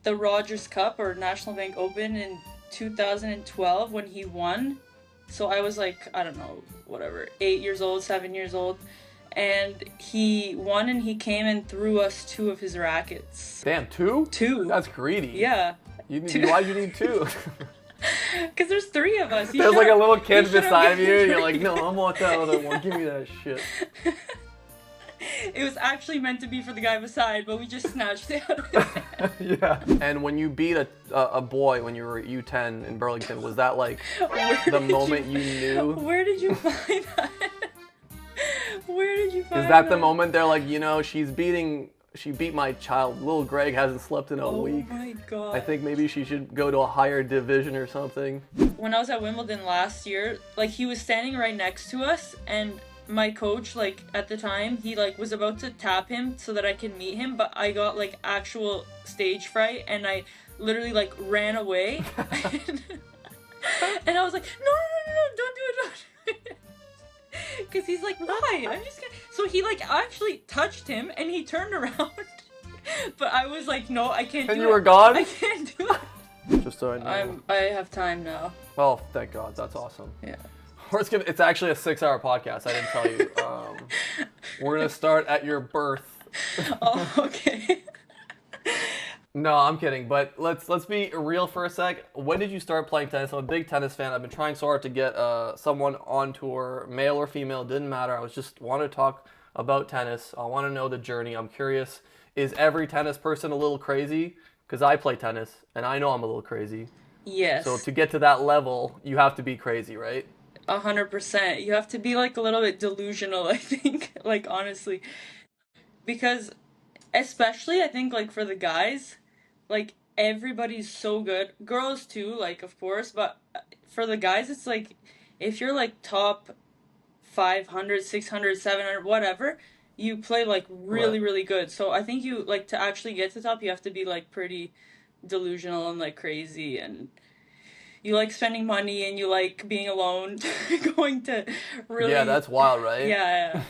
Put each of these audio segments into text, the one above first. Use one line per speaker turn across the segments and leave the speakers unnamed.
the Rogers Cup or National Bank Open in 2012 when he won. So I was like, I don't know, whatever, 8 years old, 7 years old. And he won and he came and threw us 2 of his rackets.
Damn, 2?
2.
That's greedy.
Yeah.
Why'd you need 2?
Because there's 3 of us.
There's like a little kid beside you. You're like, no, I want that other one. Give me that shit.
It was actually meant to be for the guy beside, but we just snatched it out of his hand.
Yeah. And when you beat a boy when you were U10 in Burlington, was that like the moment you knew?
Where did you find that? Where did you find that?
Is that the moment they're like, she beat my child. Little Greg hasn't slept in a week.
Oh my god.
I think maybe she should go to a higher division or something.
When I was at Wimbledon last year, like he was standing right next to us, and my coach, like at the time, he like was about to tap him so that I could meet him, but I got like actual stage fright and I literally like ran away. And I was like, no, don't do it. Because he's like, why? I'm just gonna... So he like actually touched him and he turned around. But I was like, no, I can't do it.
And you were gone?
I can't do it.
Just so I know.
I have time now.
Oh, thank God. That's awesome.
Yeah.
It's actually a 6-hour podcast. I didn't tell you. We're going to start at your birth.
Oh, okay.
No, I'm kidding. But let's be real for a sec. When did you start playing tennis? I'm a big tennis fan. I've been trying so hard to get someone on tour, male or female, didn't matter. I just want to talk about tennis. I want to know the journey. I'm curious, is every tennis person a little crazy? Because I play tennis, and I know I'm a little crazy.
Yes.
So to get to that level, you have to be crazy, right?
100%. You have to be like a little bit delusional, I think. Like, honestly. Because, especially, I think, like, for the guys, like, everybody's so good. Girls, too, like, of course. But for the guys, it's like, if you're, like, top 500, 600, 700, whatever, you play, like, really,
Right.
really good. So I think you, like, to actually get to the top, you have to be, like, pretty delusional and, like, crazy, and you like spending money and you like being alone. Going to really...
Yeah, that's wild, right?
Yeah.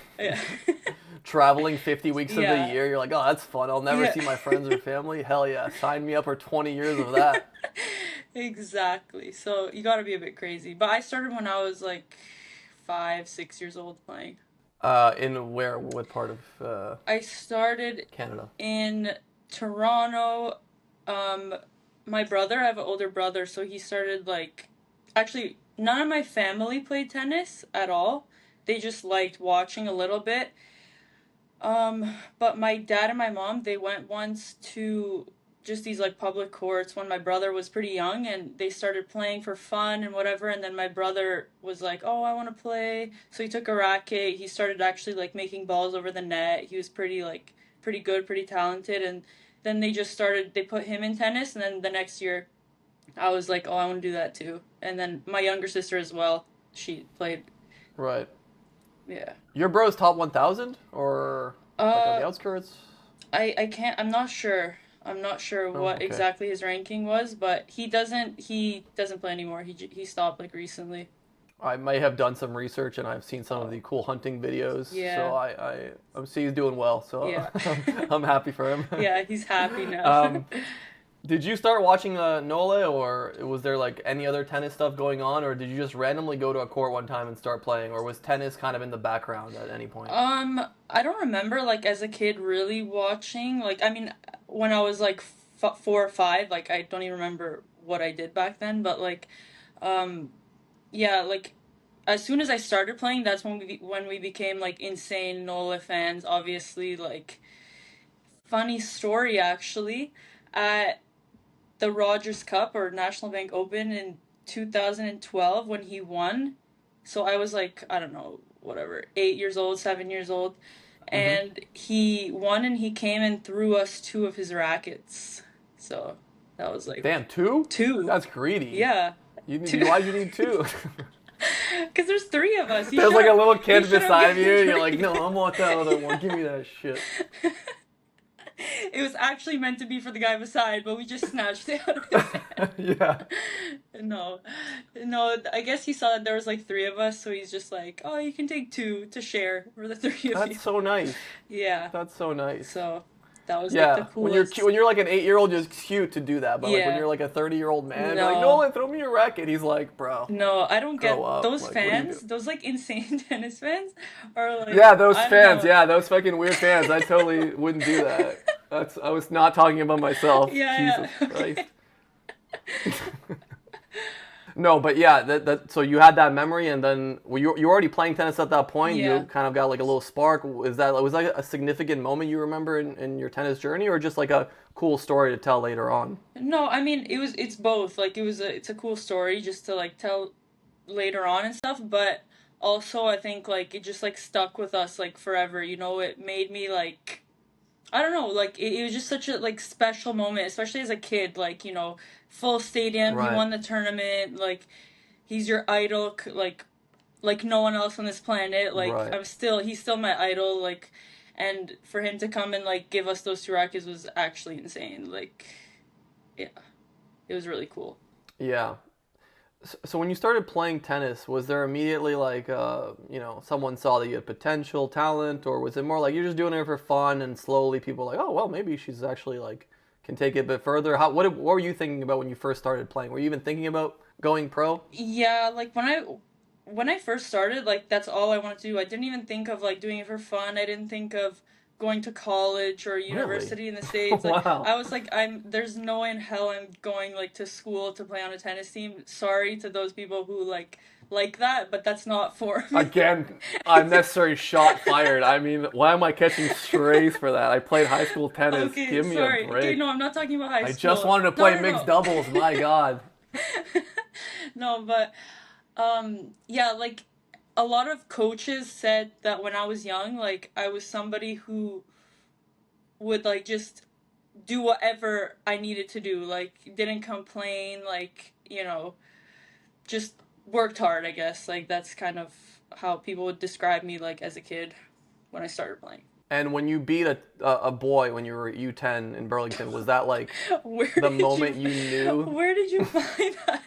Traveling 50 weeks of
Yeah.
the year, you're like, oh, that's fun. I'll never see my friends or family. Hell yeah, sign me up for 20 years of that.
Exactly. So you gotta be a bit crazy. But I started when I was like 5, 6 years old playing.
In where? What part of
I started
Canada?
in Toronto. My brother, I have an older brother, so he started like... Actually, none of my family played tennis at all. They just liked watching a little bit. But my dad and my mom, they went once to just these like public courts when my brother was pretty young, and they started playing for fun and whatever, and then my brother was like, oh, I want to play. So he took a racket, he started actually like making balls over the net. He was pretty good, pretty talented, and then they put him in tennis, and then the next year I was like, oh, I want to do that too. And then my younger sister as well, she played.
Right.
Yeah.
Your bro's top 1,000 or like on the outskirts?
I'm not sure. I'm not sure what
okay.
exactly his ranking was, but he doesn't play anymore. He stopped like recently.
I may have done some research and I've seen some of the cool hunting videos.
Yeah.
So I'm seeing he's doing well. So
Yeah.
I'm happy for him.
Yeah, he's happy now.
Did you start watching Nole, or was there like any other tennis stuff going on, or did you just randomly go to a court one time and start playing, or was tennis kind of in the background at any point?
I don't remember like as a kid really watching. Like, I mean, when I was like 4 or 5, like I don't even remember what I did back then, but like, yeah, like as soon as I started playing, that's when we became like insane Nola fans. Obviously, like, funny story actually, at the Rogers Cup or National Bank Open in 2012 when he won. So I was like, I don't know, whatever, 8 years old, 7 years old, and he won and he came and threw us 2 of his rackets. So that was like...
Damn, 2?
2.
That's greedy.
Yeah.
Why'd you need 2?
Because there's 3 of us.
There's like a little kid beside you. You're like, no, I want that other one. Give me that shit.
It was actually meant to be for the guy beside, but we just snatched it out of his hand.
Yeah.
No, I guess he saw that there was like 3 of us, so he's just like, oh, you can take 2 to share for the 3 of you.
That's so nice.
Yeah.
That's so nice.
So, That was like the
Yeah,
coolest.
when you're like an 8-year-old, it's cute to do that. But like when
Yeah.
you're like a 30-year-old man, you're like,
No.
Nolan, throw me your racket. He's like, bro,
No, I don't
grow
get
up.
those
Like, what are you
fans,
doing?
those like insane tennis fans are like,
Yeah, those
I don't
fans.
know.
Yeah, those fucking weird fans. I totally wouldn't do that. I was not talking about myself.
Yeah,
Jesus
yeah.
Christ.
Okay.
No, but yeah, that so you had that memory, and then were you already playing tennis at that point?
Yeah.
You kind of got like a little spark. Was that a significant moment you remember in your tennis journey, or just like a cool story to tell later on?
No, I mean it's both. Like it's a cool story just to like tell later on and stuff, but also I think like it just like stuck with us like forever. You know, it made me like I don't know, like it was just such a like special moment, especially as a kid, like, you know, full stadium, he
Right,
won the tournament, like he's your idol, like no one else on this planet. Like
right.
he's still my idol, like, and for him to come and like give us those two rackets was actually insane. Like, yeah, it was really cool.
Yeah. So when you started playing tennis, was there immediately like, someone saw that you had potential, talent, or was it more like you're just doing it for fun, and slowly people were like, oh well, maybe she's actually like can take it a bit further? What were you thinking about when you first started playing? Were you even thinking about going pro?
Yeah, like when I first started, like that's all I wanted to do. I didn't even think of like doing it for fun. I didn't think of going to college or
Really?
university in the States. Like
Wow.
I was like there's no way in hell I'm going like to school to play on a tennis team. Sorry to those people who like that, but that's not for me.
Again, unnecessary shot fired. I mean, why am I catching strays for that? I played high school tennis.
Okay,
Give me a
sorry. Okay,
break.
no, I'm not talking about high
I just
school.
wanted to
No,
play
no,
mixed
no.
doubles. My God.
No, but yeah, like a lot of coaches said that when I was young, like I was somebody who would like just do whatever I needed to do, like didn't complain, like, you know, just worked hard, I guess. Like that's kind of how people would describe me like as a kid when I started playing.
And when you beat a boy when you were U10 in Burlington, was that like
Where
the
did you
moment you knew?
where did you find that?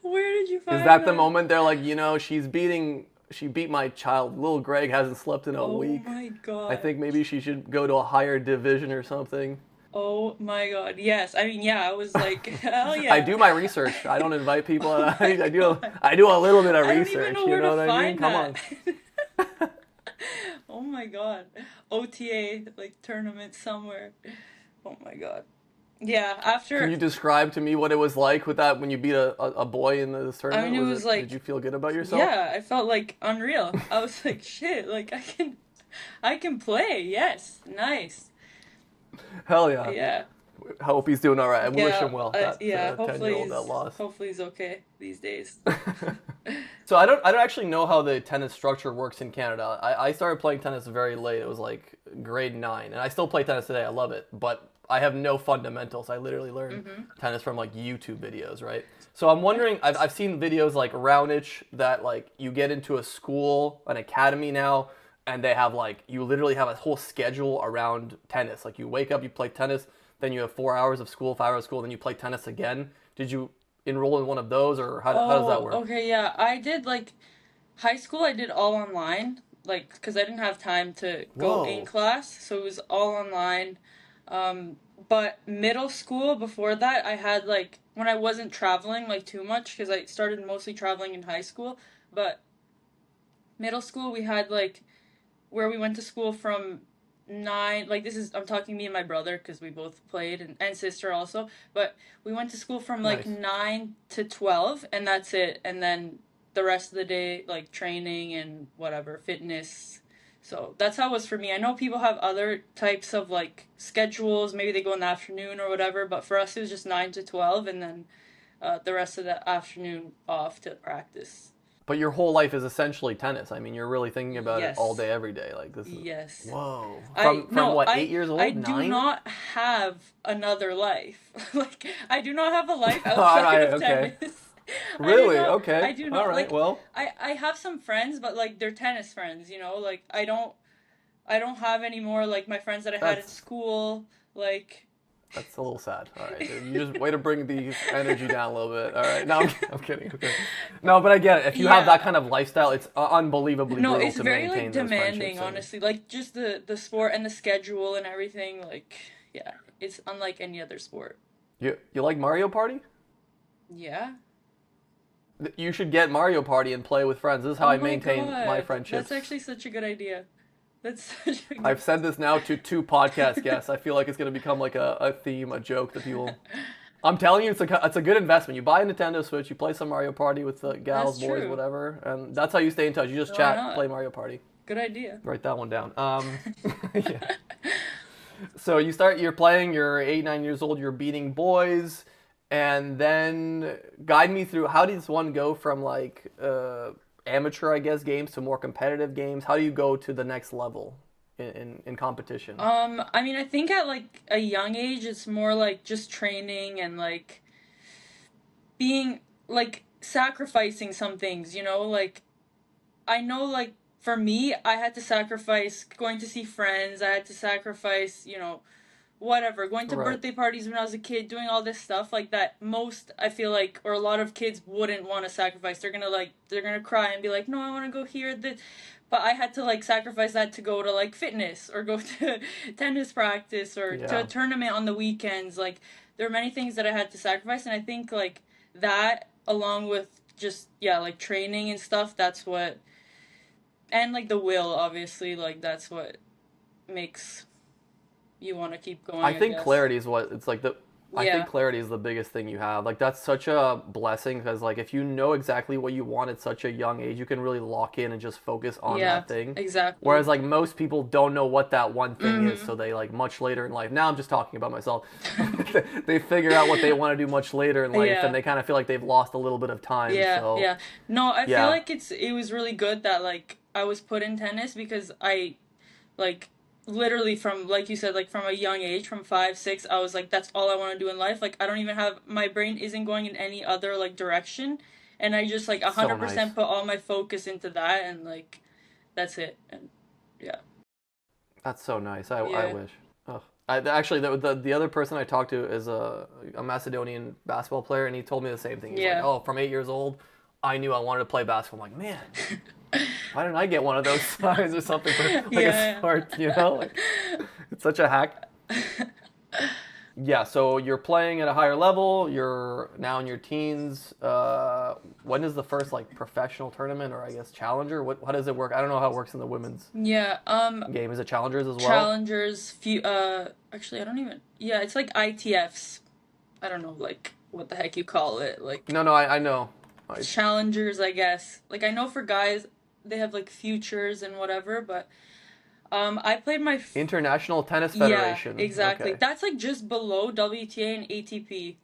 Where did you
Is
find
that the
that?
moment they're like, she beat my child. Little Greg hasn't slept in a
Oh
week.
my
I
god.
think maybe she should go to a higher division or something.
Oh my god. Yes. I mean, yeah, I was like, hell
I
yeah.
do my research. I don't invite people.
Oh my god.
I do a little bit of
I don't even
research.
know
You
where to
know what I mean?
find
Come
that.
on.
Oh my god. OTA, like tournament somewhere. Oh my god. Yeah,
Can
after,
you describe to me what it was like with that when you beat a boy in this
I mean,
tournament?
it
Was
was
it? Did
like,
you feel good about yourself?
yeah, I felt like unreal. I was like, shit, like I can play. Yes. Nice.
Hell yeah.
Yeah.
I hope he's doing all right. We wish
Yeah.
him well. That
Yeah,
10-year-old that lost.
hopefully he's okay these days.
So I don't actually know how the tennis structure works in Canada. I started playing tennis very late. It was like grade 9, and I still play tennis today. I love it, but I have no fundamentals. I literally learned tennis from like YouTube videos, right? So I'm wondering. I've seen videos like Roundage that like you get into a school, an academy now, and they have like you literally have a whole schedule around tennis. Like you wake up, you play tennis, then you have 4 hours of school, 5 hours of school, then you play tennis again. Did you enroll in one of those, or how does that
Oh,
work?
okay, yeah. I did like high school, I did all online, like, because I didn't have time to go in
Whoa.
class, so it was all online. But middle school, before that, I had like, when I wasn't traveling like too much, because I started mostly traveling in high school, but middle school, we had like, where we went to school from nine, like, this is, I'm talking me and my brother, because we both played, and sister also, but we went to school from like
Nice.
9 to 12, and that's it, and then the rest of the day, like, training and whatever, fitness. So that's how it was for me. I know people have other types of like schedules, maybe they go in the afternoon or whatever, but for us it was just 9 to 12, and then the rest of the afternoon off to practice.
But your whole life is essentially tennis. I mean, you're really thinking about it all
Yes.
day, every day. Like this is
Yes.
whoa.
I
From
no,
what, 8 years
I
old,
do
9?
not have another life. Like I do not have a life
All
outside
right.
of
Okay.
tennis.
Really?
I
Okay.
do
All
not
right.
like
Well,
I have some friends, but like they're tennis friends, you know? Like I don't have any more like my friends that I had in
that's
school. Like
That's a little sad. All right, dude. You just way to bring the energy down a little bit. All right, no, I'm kidding. Okay. No, but I get it. If you have that
Yeah.
kind of lifestyle, it's unbelievably
No,
brutal
it's
to
very like
maintain those
demanding,
friendships. And
honestly. Like just the sport and the schedule and everything. Like, yeah, it's unlike any other sport.
you like Mario Party?
Yeah.
You should get Mario Party and play with friends. This is how
Oh
I
my
maintain my
God, that's
friendships.
actually such a good idea. That's such a
I've
good.
said this now to two podcast guests. I feel like it's going to become like a theme, a joke that people. I'm telling you, it's a good investment. You buy a Nintendo Switch, you play some Mario Party with the gals,
That's
boys,
true.
whatever, and that's how you stay in touch. You just
Why
chat, play
not?
Mario Party.
Good idea.
Write that one down. Yeah. So you're playing. You're 8, 9 years old. You're beating boys, and then guide me through how does one go from like amateur, I guess, games to more competitive games. How do you go to the next level in competition?
I mean, I think at like a young age, it's more like just training and like being like sacrificing some things, like I know like for me, I had to sacrifice going to see friends, I had to sacrifice, whatever, going to
Right.
birthday parties when I was a kid, doing all this stuff like that most I feel like or a lot of kids wouldn't want to sacrifice. They're gonna cry and be like, "No, I want to go here." But I had to like sacrifice that to go to like fitness or go to tennis practice or to a
Yeah.
tournament on the weekends. Like there are many things that I had to sacrifice and I think like that along with just yeah, like training and stuff, that's what and like the will obviously, like that's what makes you want to keep
I
going, I
think
guess.
clarity is what it's like the I think
Yeah.
clarity is the biggest thing you have. Like that's such a blessing because like if you know exactly what you want at such a young age, you can really lock in and just focus on
Yeah,
that thing. Whereas
exactly.
like most people don't know what that one thing is,
Mhm.
so they like much later in life. Now I'm just talking about myself. They figure out what they want to do much later in life and
Yeah.
they kind of feel like they've lost a little bit of time.
Yeah,
So,
yeah. No, I feel
yeah.
like it was really good that like I was put in tennis because I like literally from like you said like from a young age from 5 6 I was like that's all I want to do in life, like I don't even have my brain isn't going in any other like direction and I just like
So nice.
100% put all my focus into that and like that's it and yeah.
That's so nice. I
Yeah.
wish. Oh, actually the other person I talked to is a Macedonian basketball player, and he told me the same thing. He's like,
Yeah.
oh, from 8 years old, I knew I wanted to play basketball. I'm like, man, why didn't I get one of those signs or something for like a
Yeah.
sport? Like it's such a hack. Yeah. So you're playing at a higher level. You're now in your teens. When is the first like professional tournament or I guess challenger? What how does it work? I don't know how it works in the women's
Yeah.
game. Is it challengers as well?
Challengers few actually I don't even yeah, it's like ITFs. I don't know like what the heck you call it. Like
No, no, I know.
challengers, I guess. Like I know for guys they have like futures and whatever, but I played
International Tennis
yeah,
Federation.
exactly.
Okay.
That's like just below WTA and ATP.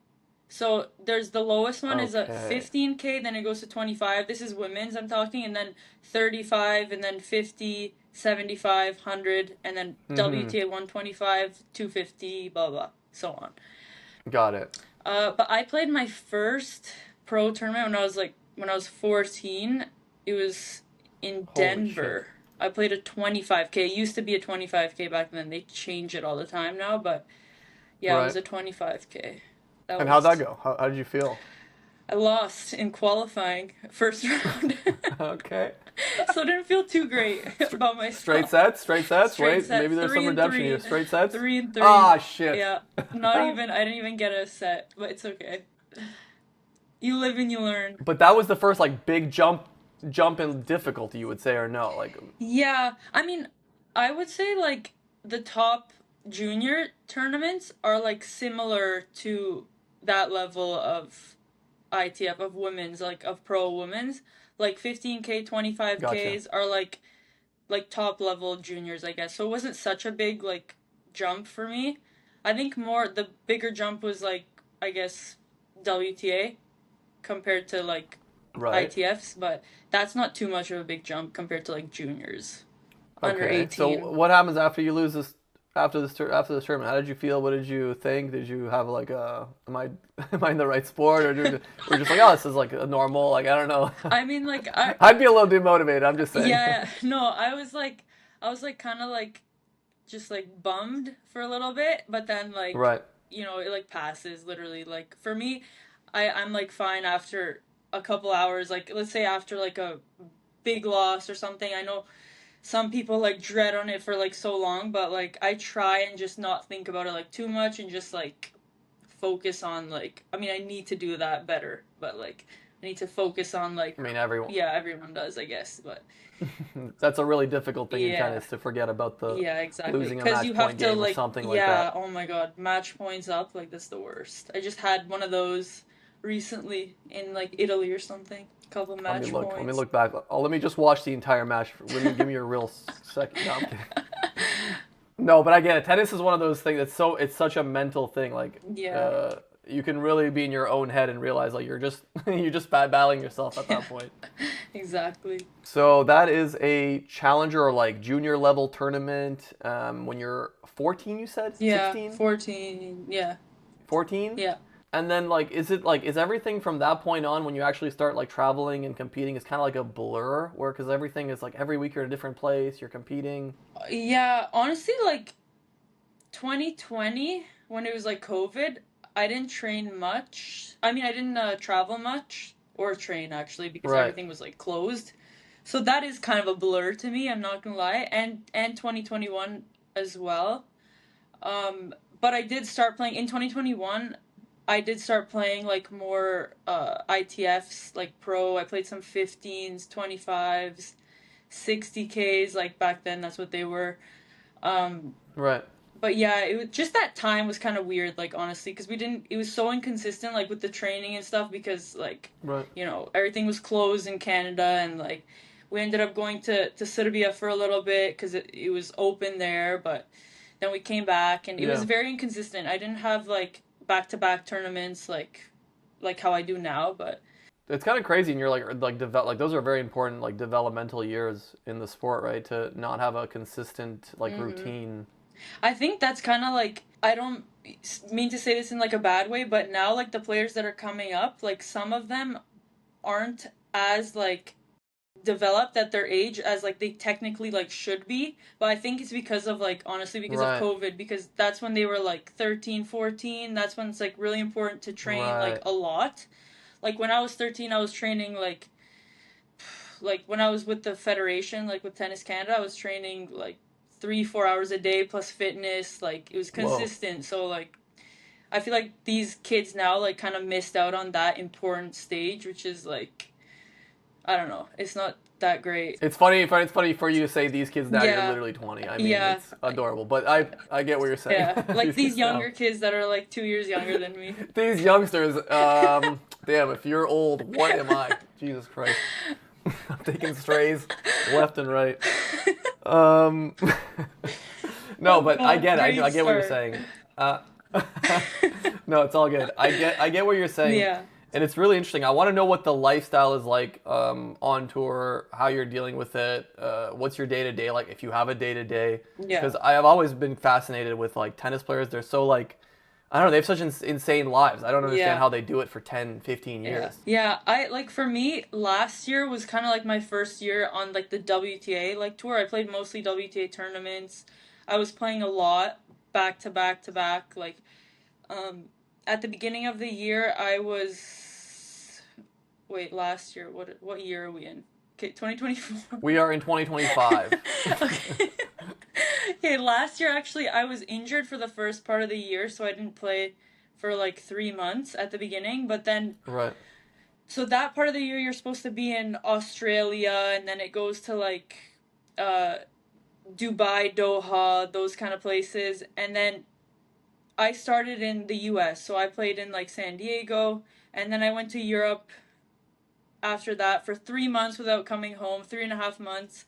So there's the lowest one is a
Okay.
15K, then it goes to 25. This is women's I'm talking, and then 35, and then 50, 75, 100, and then
Mm-hmm.
WTA 125, 250, blah blah, so on.
Got it.
But I played my first pro tournament when I was 14. It was in
Holy shit.
Denver. I played a 25K. It used to be a 25K back then. They change it all the time now, but yeah, it was
Right.
a 25K. That
And how'd that
was
go? How did you feel?
I lost in qualifying first round.
Okay.
So I didn't feel too great about
Straight
myself.
sets? Straight sets?
Straight
Wait,
sets,
maybe there's
three
some
and
redemption
three,
here. Straight sets?
3 and 3.
Ah, shit.
Yeah, not even. I didn't even get a set, but it's okay. You live and you learn.
But that was the first like big jump in difficulty, you would say, or no? Like,
Yeah, I mean, I would say like the top junior tournaments are like similar to that level of ITF of women's, like of pro women's. Like 15K,
gotcha.
25Ks are like top level juniors, I guess. So it wasn't such a big like jump for me. I think more the bigger jump was like I guess WTA compared to like
Right.
ITFs, but that's not too much of a big jump compared to like juniors under
Okay. So
18.
what happens after you lose this after this tournament? How did you feel? What did you think? Did you have like a am I am I in the right sport or we're just like, oh, this is like a normal, like I don't know.
I mean like I
I'd be a little demotivated. I'm just saying.
yeah, no, I was like kind of like just like bummed for a little bit, but then like
Right.
it like passes literally. Like for me, I'm like fine after a couple hours. Like let's say after like a big loss or something. I know some people like dread on it for like so long, but like I try and just not think about it like too much and just like focus on like, I mean, I need to do that better, but like I need to focus on like,
I mean, everyone.
yeah, everyone does, I guess, but
That's a really difficult thing in
yeah.
tennis to forget about the
Yeah, exactly.
losing a
Because
match
you have
point
to
game or
like,
something like
yeah,
that.
oh my God, match points up, like that's the worst. I just had one of those recently in like Italy or something. Couple
Let me
match
look. Let me
points.
look back. Oh, let me just watch the entire match. Give me your real second. No, I'm kidding. No, but I get it. Tennis is one of those things that's it's such a mental thing. Like,
Yeah.
uh, you can really be in your own head and realize like you're just you're just battling yourself at
Yeah.
that point.
Exactly.
So that is a challenger or like junior level tournament. When you're 14, you said
Yeah,
16,
14. Yeah.
14,
Yeah.
and then like is everything from that point on when you actually start like traveling and competing is kind of like a blur where because everything is like every week you're in a different place, you're competing.
Yeah, honestly, like 2020, when it was like COVID, I didn't train much. I mean, I didn't travel much or train actually because
Right.
everything was like closed. So that is kind of a blur to me, I'm not gonna lie. And 2021 as well. But I did start playing in 2021. I did start playing like more ITFs, like pro. I played some 15s, 25s, 60Ks, like back then that's what they were. Um,
Right.
but yeah, it was just that time was kind of weird, like honestly, because we didn't. It was so inconsistent, like with the training and stuff, because like,
Right.
everything was closed in Canada, and like, we ended up going to Serbia for a little bit because it was open there, but then we came back, and it was
Yeah.
very inconsistent. I didn't have like back to back tournaments like how I do now, but
It's kind of crazy, and you're like those are very important like developmental years in the sport, right? To not have a consistent like
hmm
routine.
I think that's kind of like, I don't mean to say this in like a bad way, but now like the players that are coming up, like some of them aren't as like developed at their age as like they technically like should be, but I think it's because of like, honestly, because of
Right.
COVID, because that's when they were like 13, 14. That's when it's like really important to train like
Right.
a lot. Like when I was 13, I was training like when I was with the federation, like with Tennis Canada, I was training like 3, 4 hours a day plus fitness. Like it was
Whoa.
consistent. So like I feel like these kids now like kind of missed out on that important stage, which is like, I don't know, it's not that great.
It's funny. It's funny for you to say these kids now. You're
Yeah,
literally 20. I mean,
yeah,
it's adorable. But I get what you're saying.
yeah. Like
these
these
kids now.
younger kids that are like 2 years younger than me.
These youngsters. Damn. If you're old, what am I? Jesus Christ. I'm taking strays left and right. Um, no,
Oh
but I
God,
get it.
great
I get what you're
start.
saying. Uh, no, it's all good. I get what you're saying,
Yeah,
and it's really interesting. I want to know what the lifestyle is like on tour, how you're dealing with it, what's your day to day like, if you have a day to day.
yeah.
Because I have always been fascinated with like tennis players. They're so like, I don't know, they have such insane lives. I don't understand
Yeah.
how they do it for 10, 15
Yeah.
years.
Yeah, I like for me last year was kind of like my first year on like the WTA like tour. I played mostly WTA tournaments. I was playing a lot back to back to back like um at the beginning of the year I was wait, last year what year are we in? Okay, 2024.
We are in 2025.
Okay. Okay, last year actually I was injured for the first part of the year, so I didn't play for like 3 months at the beginning, but then
Right.
so that part of the year you're supposed to be in Australia, and then it goes to like uh Dubai, Doha, those kind of places. And then I started in the US. So I played in like San Diego, and then I went to Europe after that for 3 months without coming home, 3.5 months.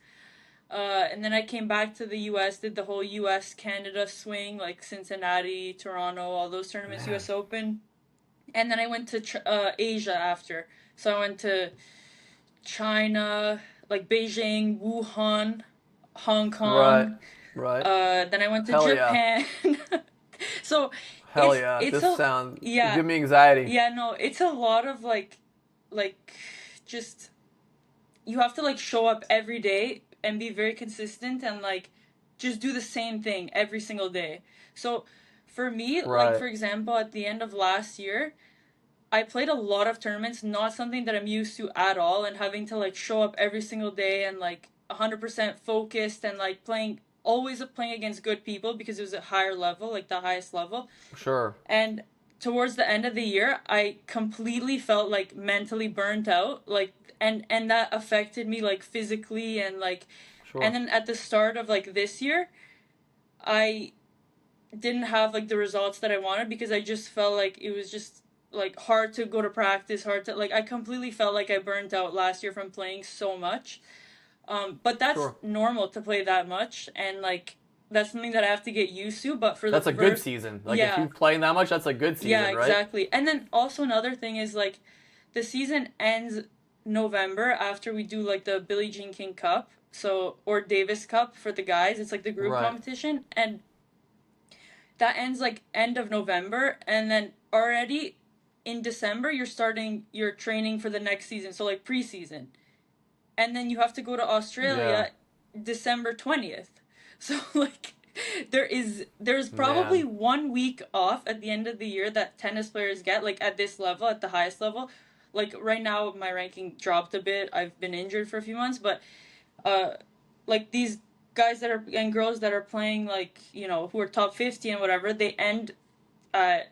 And then I came back to the US, did the whole US Canada swing, like Cincinnati, Toronto, all those tournaments,
Man.
US Open. And then I went to Asia after. So I went to China, like Beijing, Wuhan, Hong
Right.
Kong.
Right.
Then I went to
Hell yeah.
Japan. So
Hell yeah.
it's
This
a
sounds
yeah,
give me anxiety.
yeah, no, it's a lot of like just you have to like show up every day and be very consistent and like just do the same thing every single day. So for me, like
Right.
for example, at the end of last year, I played a lot of tournaments, not something that I'm used to at all, and having to like show up every single day and like 100% focused and like playing always playing against good people because it was a higher level, like the highest level.
Sure.
And towards the end of the year, I completely felt like mentally burnt out, like and that affected me like physically and like and
Sure.
then at the start of like this year, I didn't have like the results that I wanted because I just felt like it was just like hard to go to practice, hard to like I completely felt like I burnt out last year from playing so much. But that's
Sure.
normal to play that much and like that's something that I have to get used to, but for the
That's a good
first
season. Like if
yeah,
you playing that much, that's a good
yeah,
season, right?
exactly. And then also another thing is like the season ends November after we do like the Billie Jean King Cup. So or Davis Cup for the guys. It's like the group
Right.
competition and that ends like end of November and then already in December you're starting your training for the next season, so like preseason. And then you have to go to
Yeah.
Australia December 20th. So like there's probably
Man.
1 week off at the end of the year that tennis players get like at this level, at the highest level. Like right now my ranking dropped a bit. I've been injured for a few months, but uh like these guys that are and girls that are playing like who are top 50 and whatever, they end at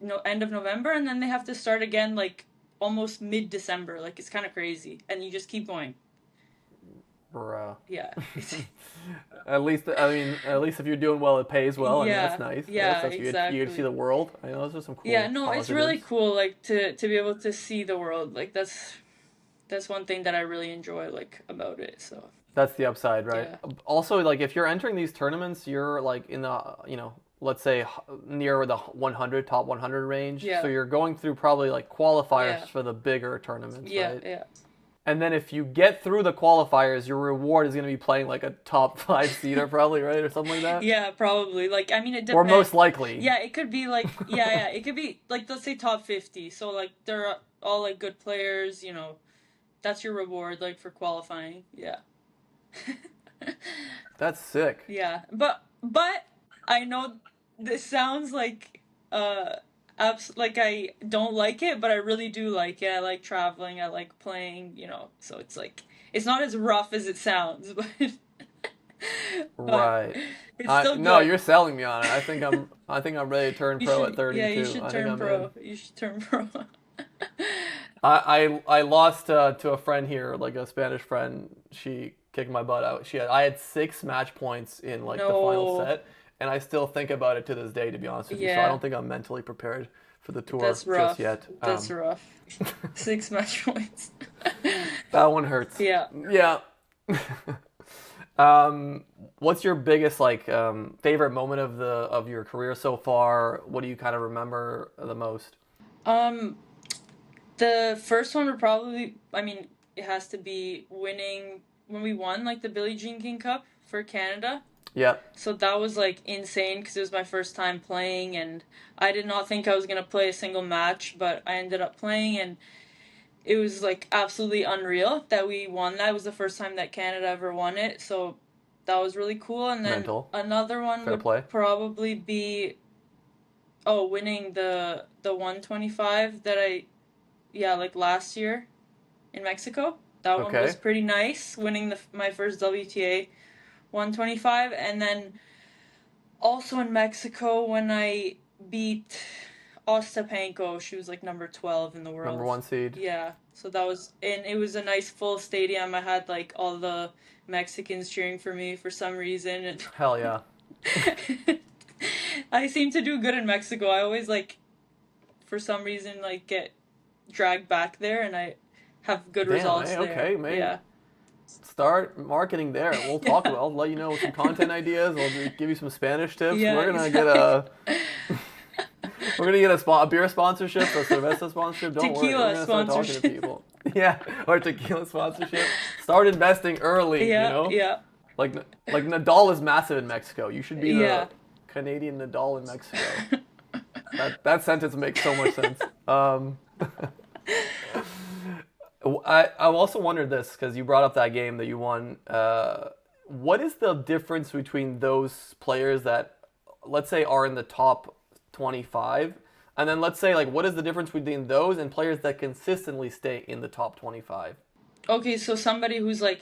no end of November and then they have to start again like almost mid December. Like it's kind of crazy and you just keep going.
Bruh.
Yeah.
At least, I mean, at least if you're doing well, it pays well. I mean, that's
Yeah,
nice. I guess
yeah,
that's you get to see
exactly.
the world. I know those are some
Yeah,
cool
no, it's really
positives.
cool like to be able to see the world. Like that's one thing that I really enjoy like about it. So,
That's the upside, right?
yeah.
Also, like if you're entering these tournaments, you're like in the, let's say near the 100 top 100 range. So
Yeah.
you're going through probably like qualifiers
Yeah.
for the bigger tournaments,
Yeah,
right?
yeah.
And then if you get through the qualifiers, your reward is going to be playing like a top five seeder, probably, right, or something like that.
Yeah, probably. Like I mean it
Or
depends.
most likely.
Yeah, it could be like yeah, it could be like let's say top 50. So like they're all like good players, That's your reward like for qualifying. Yeah.
That's sick.
Yeah, but I know this sounds like like I don't like it, but I really do like it. I like traveling, I like playing, so it's like it's not as rough as it sounds, but
Right.
it's still
No,
good.
you're selling me on it. I think I'm ready to turn
You
pro at
should yeah, you
32.
should
I think
turn
I'm in.
pro. You should turn pro.
I lost to a friend here, like a Spanish friend. She kicked my butt out. I had 6 match points in like the final
No.
set, and I still think about it to this day, to be honest with you. So I
Yeah,
don't think I'm mentally prepared for the tour
that's
just
rough.
yet.
That's rough. 6 match points.
That one hurts.
Yeah.
Yeah. What's your biggest like favorite moment of your career so far? What do you kind of remember the most?
Um The first one would probably, I mean, it has to be winning when we won like the Billie Jean King Cup for Canada.
Yep.
So that was like insane because it was my first time playing, and I did not think I was gonna play a single match, but I ended up playing, and it was like absolutely unreal that we won that. It was the first time that Canada ever won it, so that was really cool. And then
Mental.
another one
Fair
would
play.
probably be winning the 125 that I yeah, like last year in Mexico. That one was
Okay.
pretty nice, winning my first WTA 125, and then also in Mexico when I beat Ostapenko, she was like number 12 in the
Number
world.
one seed.
Yeah, so that was and it was a nice full stadium. I had like all the Mexicans cheering for me for some reason,
Hell yeah.
and I seem to do good in Mexico. I always like for some reason like get dragged back there and I have good
Damn.
results
Hey.
there.
Okay. Maybe
Yeah.
start marketing there. We'll talk
Yeah.
about. I'll let you know some content ideas. Give you some Spanish tips.
Yeah,
We're gonna get
exactly.
a we're gonna get a beer sponsorship, a cerveza sponsorship. Don't worry. We're
Tequila
gonna start talking to
sponsorship.
people. Yeah, or tequila sponsorship. Start investing early.
Yeah, yeah.
Like Nadal is massive in Mexico. You should be
Yeah.
the Canadian Nadal in Mexico. That sentence makes so much sense. I've also wondered this because you brought up that game that you won. What is the difference between those players that let's say, are in the top 25, and then let's say like what is the difference between those and players that consistently stay in the top 25?
Okay, so somebody who's like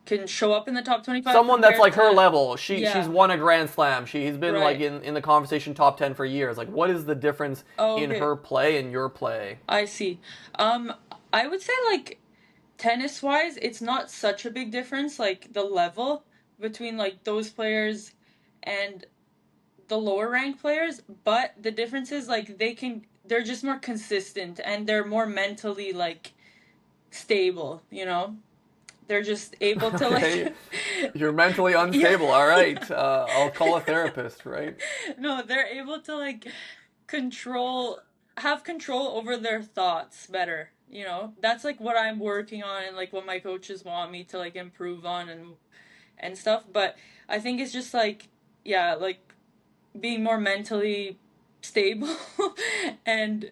can show up in the top 25
Someone that's
compared
like her
to,
level. She's
yeah,
won a Grand Slam. She's been like
right.
in the conversation top 10 for years. Like what is the difference
Oh,
in
okay.
her play and your play?
I see. Um, I would say like tennis wise, it's not such a big difference, like the level between like those players and the lower ranked players, but the difference is like they're just more consistent and they're more mentally like stable, you know? They're just able to like
Okay, you're mentally
yeah.
unstable. All right, I'll call a therapist. Right?
No, they're able to like control have control over their thoughts better, you know? That's like what I'm working on and like what my coaches want me to like improve on and stuff, but I think it's just like yeah, like being more mentally stable and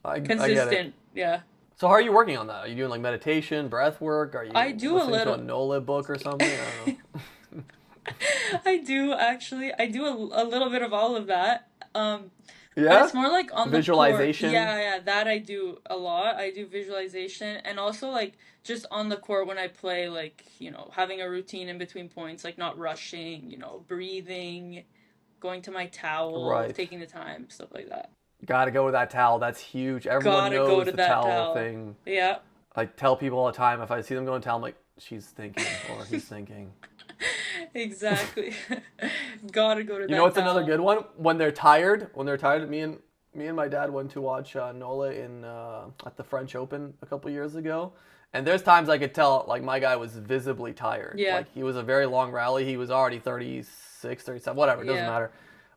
I get it.
consistent. Yeah.
So how are you working on that? Are you doing like meditation, breath work? Are
I
you
do a
listening to a
little.
NOLA book or something? I don't know.
I do actually. I do a little bit of all of that. But
Yeah?
it's more like on the court.
Visualization?
Yeah, yeah, that I do a lot. I do visualization and also like just on the court when I play, like, you know, having a routine in between points, like not rushing, you know, breathing, going to my towel,
Right.
taking the time, stuff like that.
Gotta go with that towel. That's huge. Everyone
Gotta go
knows
to
the
that
towel
towel.
thing.
Yeah.
I tell people all the time if I see them going to towel, I'm like, she's thinking or he's thinking.
Exactly. Gotta go to
You know
that
what's another
towel.
good one? When they're tired, me and my dad went to watch Nola in at the French Open a couple years ago, and there's times I could tell like my guy was visibly tired.
Yeah.
Like he was a very long rally. He was already 36, 37, whatever. It doesn't
Yeah.
matter.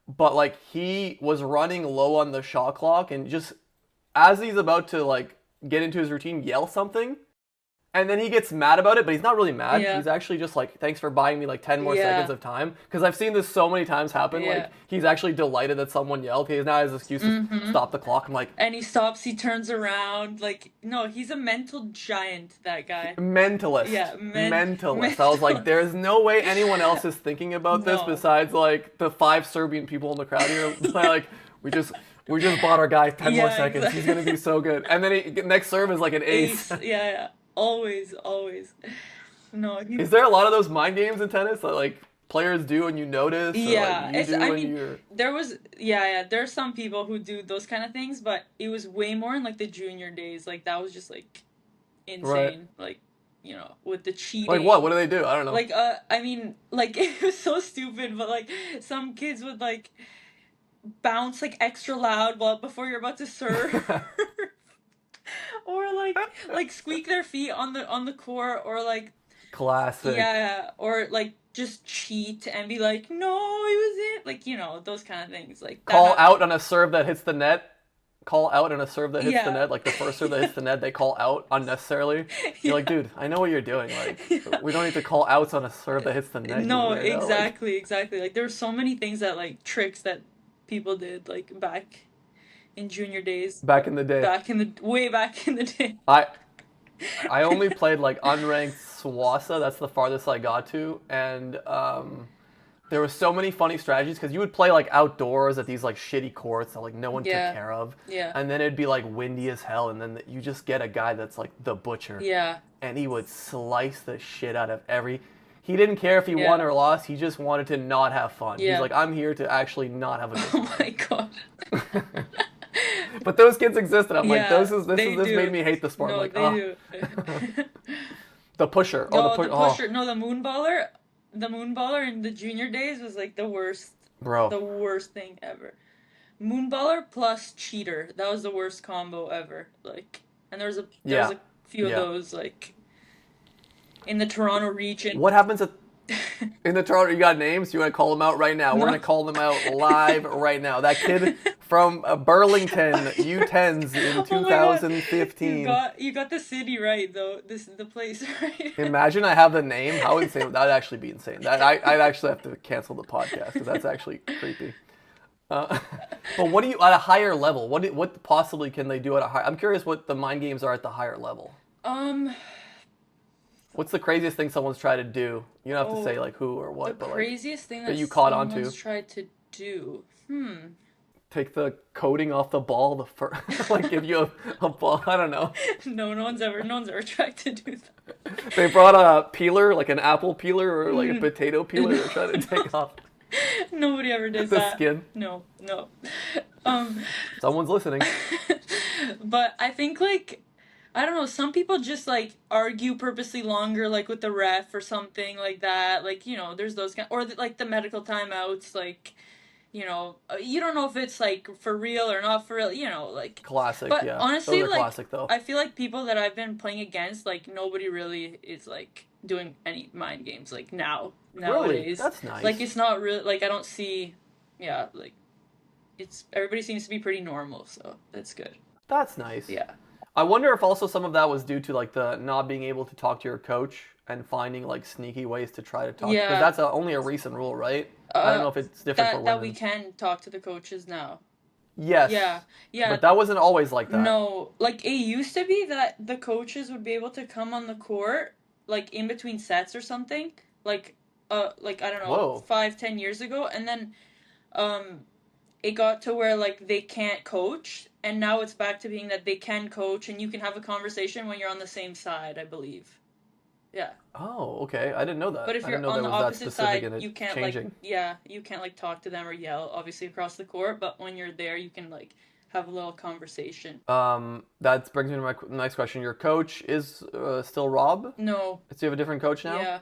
But like he was running low on the shot clock, and just as he's about to like get into his routine, yell something, and then he gets mad about it, but he's not really mad.
Yeah.
He's actually just like, thanks for buying me like 10 more seconds
Yeah.
of time. Because I've seen this so many times happen. Like,
Yeah.
he's actually delighted that someone yelled. He now has excuse to
Mm-hmm.
stop the clock. I'm like,
And he stops, he turns around. Like, no, he's a mental giant, that guy.
mentalist.
Yeah,
Mentalist. I was like,
mental.
there's no way anyone else is thinking about this
No.
besides like the 5 Serbian people in the crowd here. Like, we just. We just bought our guy 10 more
Yeah,
seconds. He's
exactly.
gonna be so good. And then next serve is like an ace.
Ace. Yeah, yeah. Always, always. No,
Is
he's
there a lot of those mind games in tennis that like players do and you notice, or like
yeah.
you
It's
do
I
when
mean,
you're
there was yeah, yeah. There's some people who do those kind of things, but it was way more in like the junior days. Like that was just like
right?
insane. Like, you know, with the
Like what?
cheating.
What do they do? I don't know.
Like I mean, like it was so stupid, but like some kids would like bounce like extra loud while before you're about to serve. Or like squeak their feet on the court or like
Classic.
yeah, or like just cheat and be like, no, it was it. Like, you know, those kind of things. Like that
Call out
happened.
on a serve that hits the net. Call out on a serve that hits the
Yeah.
net. Like the first serve that hits the net, they call out unnecessarily. You're like,
Yeah.
dude, I know what you're doing. Like,
Yeah.
we don't need to call outs on a serve that hits the net. You
No,
weirdo. Like
exactly, exactly. Like there were so many things that like tricks that people did like back in junior days,
back in the day,
back in the way back in the day.
I I only played like unranked Swassa. That's the farthest I got to, and there were so many funny strategies because you would play like outdoors at these like shitty courts that like no one took
Yeah.
care of,
Yeah.
and then it'd be like windy as hell, and then you just get a guy that's like the butcher,
Yeah.
and he would slice the shit out of every. He didn't care if he won
Yeah.
or lost. He just wanted to not have fun. He's
Yeah.
like, I'm here to actually not have a good
Oh my god.
time. But those kids exist, and I'm like,
Yeah, they
this made
do.
me hate the sport. I'm
No,
like,
they
oh,
do.
the pusher. Oh, the
No,
push.
the
Oh,
pusher. No, the moonballer in the junior days was like
bro.
the worst thing ever. Moonballer plus cheater. That was the worst combo ever. Like, and there was
Yeah,
a few of
yeah.
those like in the Toronto region.
What happens at in the Toronto? You got names? You want to call them out right now? We're
No.
gonna call them out live right now. That kid from Burlington U10s in
Oh my god.
2015.
You got the city right though. This the place right.
Imagine I have the name. How insane would that actually be? Insane. I'd actually have to cancel the podcast because that's actually creepy. Uh, but what do you at a higher level? What possibly can they do at a high? I'm curious what the mind games are at the higher level.
Um
What's the craziest thing someone's tried to do? You don't have to say
oh
like who or
the
what, but like
craziest thing
that
that
you caught on to.
someone's tried to do?
Take the coating off the ball, the fur, like give you a ball. I don't know.
No one's ever tried to do
They brought a peeler, like an apple peeler or like a
that.
potato peeler.
No,
They're trying to take off
nobody ever does
the
that.
skin.
No, no. Um,
Someone's listening.
but I think like I don't know, some people just like argue purposely longer like with the ref or something like that. Like, there's those kind or like the medical timeouts like you don't know if it's like for real or not for real, like
Classic,
but
yeah. Those
honestly
are
like
classic though.
I feel like people that I've been playing against like nobody really is like doing any mind games like
Really,
nowadays.
that's
Like
nice.
it's not really like I don't see yeah, like it's everybody seems to be pretty normal, so that's good.
That's nice.
Yeah.
I wonder if also some of that was due to like the not being able to talk to your coach and finding like sneaky ways to try to talk because
Yeah.
that's only a recent rule, right? I don't
Uh
know if it's different for
that we
women.
can talk to the coaches now. Yeah.
Yes,
Yeah.
but that wasn't always like that.
No, like it used to be that the coaches would be able to come on the court like in between sets or something. Like I don't know,
Whoa.
5, 10 years ago, and then um it got to where like they can't coach, and now it's back to being that they can coach and you can have a conversation when you're on the same side, I believe. Yeah.
Oh, okay. I didn't know
But
that.
if
I didn't
you're
know
on
that
the
was that
opposite
specific
side,
and
you
it's
can't like
changing.
yeah, you can't like talk to them or yell obviously across the court, but when you're there you can like have a little conversation.
That brings me to my next question. Your coach is still Rob?
No.
So you have a different coach now?
Yeah.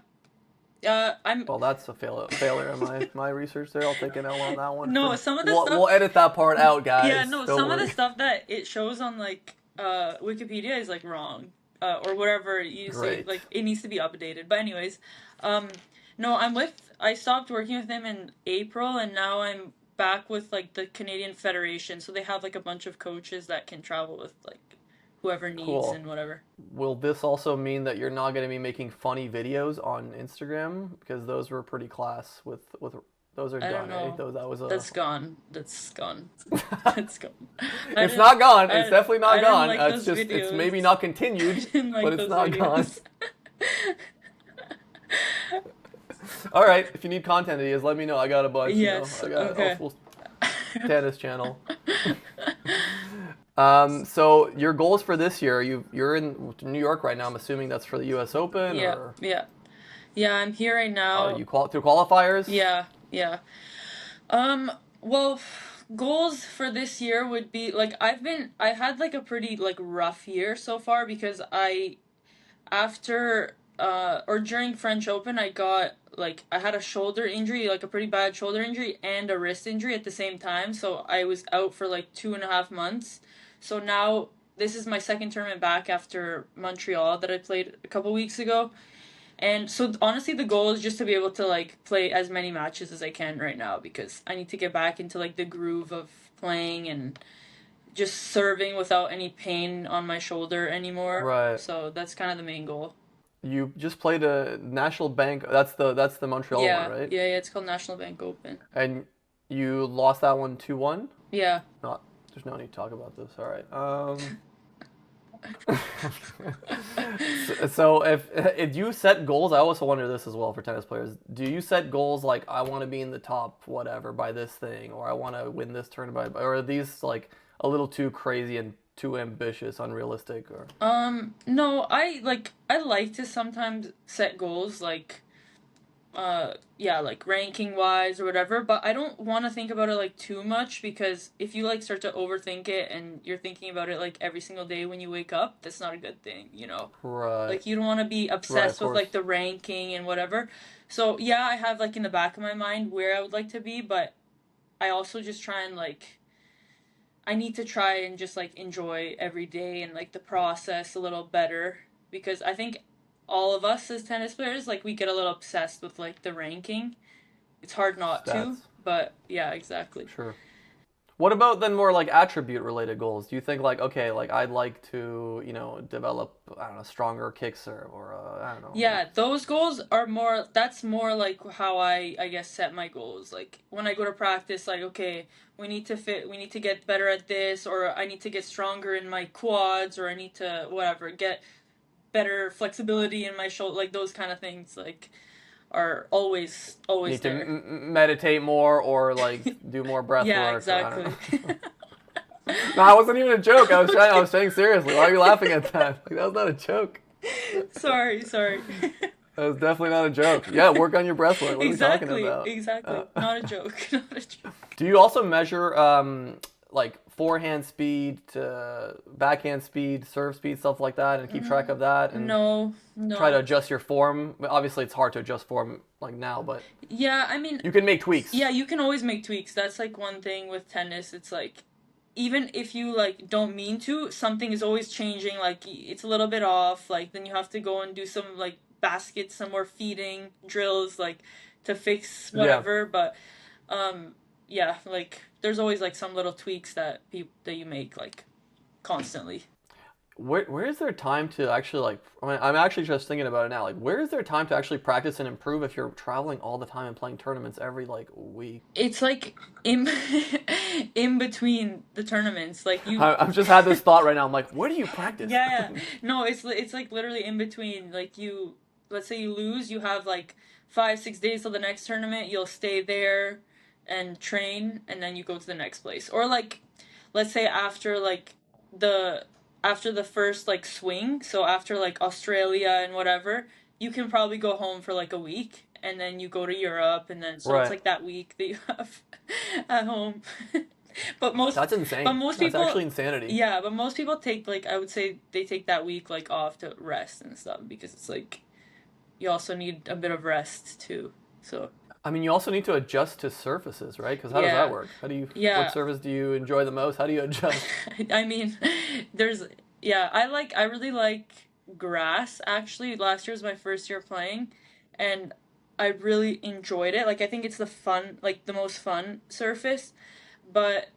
I'm
Well, that's a failure in my research there. I'll take an L on that one.
no, some of the stuff.
We'll edit that part out,
Yeah,
guys.
no,
Don't
some of the
worry.
stuff that it shows on like Wikipedia is like wrong, or whatever you say.
Great.
Like it needs to be updated. But anyways, um, no, I stopped working with him in April, and now I'm back with like the Canadian Federation. So they have like a bunch of coaches that can travel with like whoever needs
Cool.
and whatever.
Will this also mean that you're not going to be making funny videos on Instagram because those were pretty class with those are
I don't
done, eh?
know.
Those that was a
That's gone. That's gone. That's gone. I
It's
didn't.
not gone. It's
I
definitely
I
not
didn't
gone.
like
It's
those
just it's maybe
videos.
not
I
continued,
didn't
but
like
it's
those
not gone.
videos.
All right, if you need content ideas, let me know. I got a bunch.
Yes.
I got a
Okay.
full tennis channel. So your goals for this year? You're in New York right now. I'm assuming that's for the U.S. Open,
Yeah.
or
Yeah. Yeah. I'm here right
are
now.
you through qualifiers?
Yeah. Yeah. Um. Well, goals for this year would be like I had like a pretty like rough year so far because I after or during French Open I got like I had a shoulder injury, like a pretty bad shoulder injury and a wrist injury at the same time, so I was out for like 2.5 months. So now this is my second tournament back after Montreal that I played a couple weeks ago. And so honestly the goal is just to be able to like play as many matches as I can right now because I need to get back into like the groove of playing and just serving without any pain on my shoulder anymore.
Right.
So that's kind of the main goal.
You just played a National Bank. That's the Montreal one,
Yeah,
right?
yeah, yeah. It's called National Bank Open.
And you lost that one 2-1.
Yeah.
Not. There's no need to talk about this. All right. So if you set goals, I also wonder this as well for tennis players. Do you set goals like I want to be in the top whatever by this thing, or I want to win this tournament, or are these like a little too crazy and too ambitious, unrealistic, or
No, I like to sometimes set goals like yeah, like ranking wise or whatever, but I don't want to think about it like too much because if you like start to overthink it and you're thinking about it like every single day when you wake up, that's not a good thing.
right,
Like you don't want to be
right, of
obsessed with
course.
like the ranking and whatever. So, yeah, I have like in the back of my mind where I would like to be, but I also just try and like I need to try and just like enjoy every day and like the process a little better because I think all of us as tennis players like we get a little obsessed with like the ranking. It's hard not to,
Stats,
but yeah, exactly.
sure. What about then more like attribute related goals? Do you think like okay, like I'd like to develop I don't know stronger kicks or I don't know like
Yeah, those goals are more that's more like how I guess set my goals. Like when I go to practice like okay, we need to get better at this or I need to get stronger in my quads or I need to whatever, get better flexibility in my shoulder, like those kind of things. Like are always
Need to
there.
meditate more or like do more breath
Yeah,
work, or I don't
exactly.
know. No, that wasn't even a joke. I
Okay.
was saying seriously. Why are you laughing at that? Like, that was not a joke.
Sorry.
That was definitely not a joke. Yeah, work on your breath work. What are we talking about?
Exactly. Not a joke. Not a joke.
Do you also measure like forehand speed to backhand speed, serve speed, stuff like that, and keep track of that and
No,
try to
no.
adjust your form? Obviously, it's hard to adjust form like now, but
Yeah, I mean,
you can make tweaks.
yeah, you can always make tweaks. That's like one thing with tennis. It's like even if you like don't mean to, something is always changing. Like it's a little bit off. Like then you have to go and do some like baskets, some more feeding drills, like to fix
Yeah.
whatever. But um, yeah, like there's always like some little tweaks that you make like constantly.
Where is there time to actually like? I mean, I'm actually just thinking about it now. Like, where is there time to actually practice and improve if you're traveling all the time and playing tournaments every like week?
It's like in in between the tournaments, like you.
I've just had this thought right now. I'm like, where do you practice?
Yeah. No, it's like literally in between. Like you, let's say you lose, you have like 5 6 days till the next tournament. You'll stay there and train, and then you go to the next place. Or like, let's say the after the first like swing, so after like Australia and whatever, you can probably go home for like a week, and then you go to Europe, and then so it's
Right.
like that week that you have at home. But most
That's
but
insane.
most
That's
people
actually insanity.
yeah, but most people take like I would say they take that week like off to rest and stuff because it's like you also need a bit of rest too. So,
I mean, you also need to adjust to surfaces, right? Because how does that
yeah.
work? What
Yeah.
surface do you enjoy the most? How do you adjust?
I mean, there's yeah, I really like grass actually. Last year was my first year playing and I really enjoyed it. Like I think it's the most fun surface, but